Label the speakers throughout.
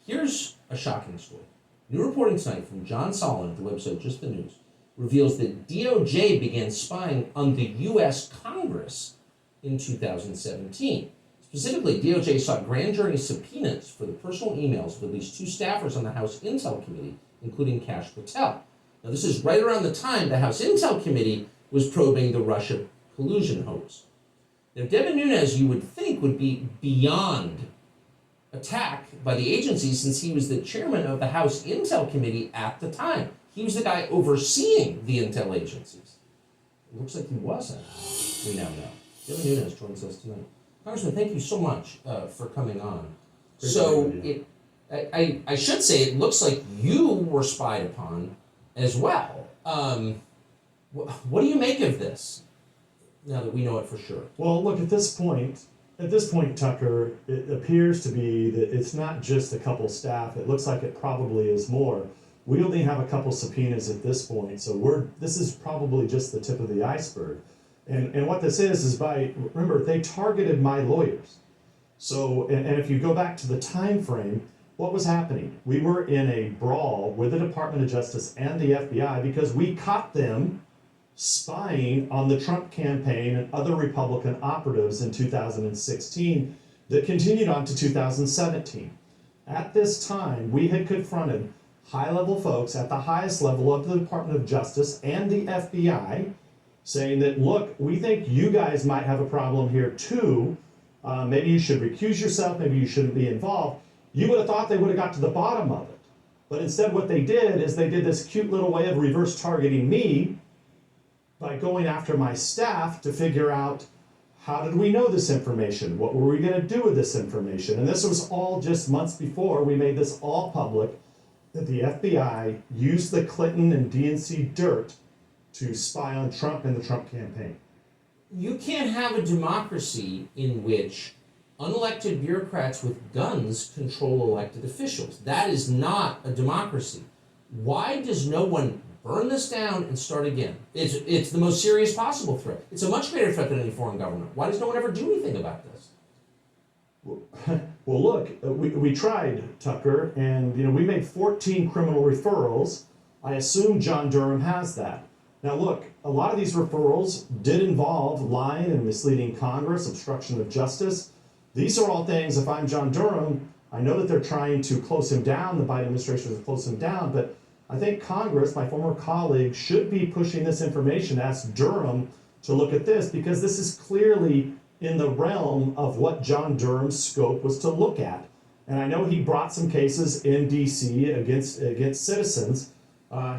Speaker 1: Here's a shocking story. New reporting tonight from John Solomon at the website Just the News reveals that DOJ began spying on the U.S. Congress in 2017. Specifically, DOJ sought grand jury subpoenas for the personal emails of at least 2 staffers on the House Intel Committee, including Kash Patel. Now, this is right around the time the House Intel Committee was probing the Russia collusion hoax. Now, Devin Nunes, you would think, would be beyond attack by the agency since he was the chairman of the House Intel Committee at the time. He was the guy overseeing the intel agencies. It looks like he wasn't. We now know. Devin Nunes joins us tonight. Congressman, thank you so much for coming on. I should say it looks like you were spied upon as well. What do you make of this, now that we know it for sure?
Speaker 2: Well, look, at this point, Tucker, it appears to be that it's not just a couple staff. It looks like it probably is more. We only have a couple subpoenas at this point, so this is probably just the tip of the iceberg. And what this is remember, they targeted my lawyers. So, and if you go back to the time frame, what was happening? We were in a brawl with the Department of Justice and the FBI because we caught them spying on the Trump campaign and other Republican operatives in 2016 that continued on to 2017. At this time, we had confronted high-level folks at the highest level of the Department of Justice and the FBI saying that, look, we think you guys might have a problem here too. Maybe you should recuse yourself, maybe you shouldn't be involved. You would have thought they would have got to the bottom of it. But instead what they did is they did this cute little way of reverse targeting me by going after my staff to figure out, how did we know this information? What were we going to do with this information? And this was all just months before we made this all public, that the FBI used the Clinton and DNC dirt to spy on Trump and the Trump campaign.
Speaker 1: You can't have a democracy in which unelected bureaucrats with guns control elected officials. That is not a democracy. Why does no one burn this down and start again? It's the most serious possible threat. It's a much greater threat than any foreign government. Why does no one ever do anything about this?
Speaker 2: Well, look, we tried, Tucker, and we made 14 criminal referrals. I assume John Durham has that. Now look, a lot of these referrals did involve lying and misleading Congress, obstruction of justice. These are all things, if I'm John Durham, I know that they're trying to close him down, the Biden administration is close him down, but I think Congress, my former colleague, should be pushing this information, ask Durham to look at this, because this is clearly in the realm of what John Durham's scope was to look at. And I know he brought some cases in DC against citizens.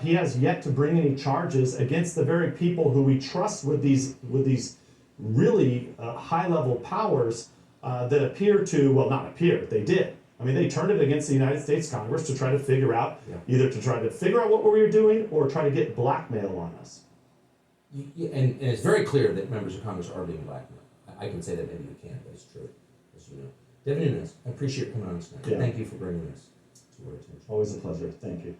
Speaker 2: He has yet to bring any charges against the very people who we trust with these really high-level powers that appear to, well, not appear, they did. I mean, they turned it against the United States Congress to try to figure out, either to try to figure out what we were doing or try to get blackmail on us.
Speaker 1: And it's very clear that members of Congress are being blackmailed. I can say that, maybe you can't, but it's true, as you know. Devin Nunes, I appreciate you coming on tonight.
Speaker 2: Yeah.
Speaker 1: Thank you for bringing this to our attention.
Speaker 2: Always a pleasure. Thank you.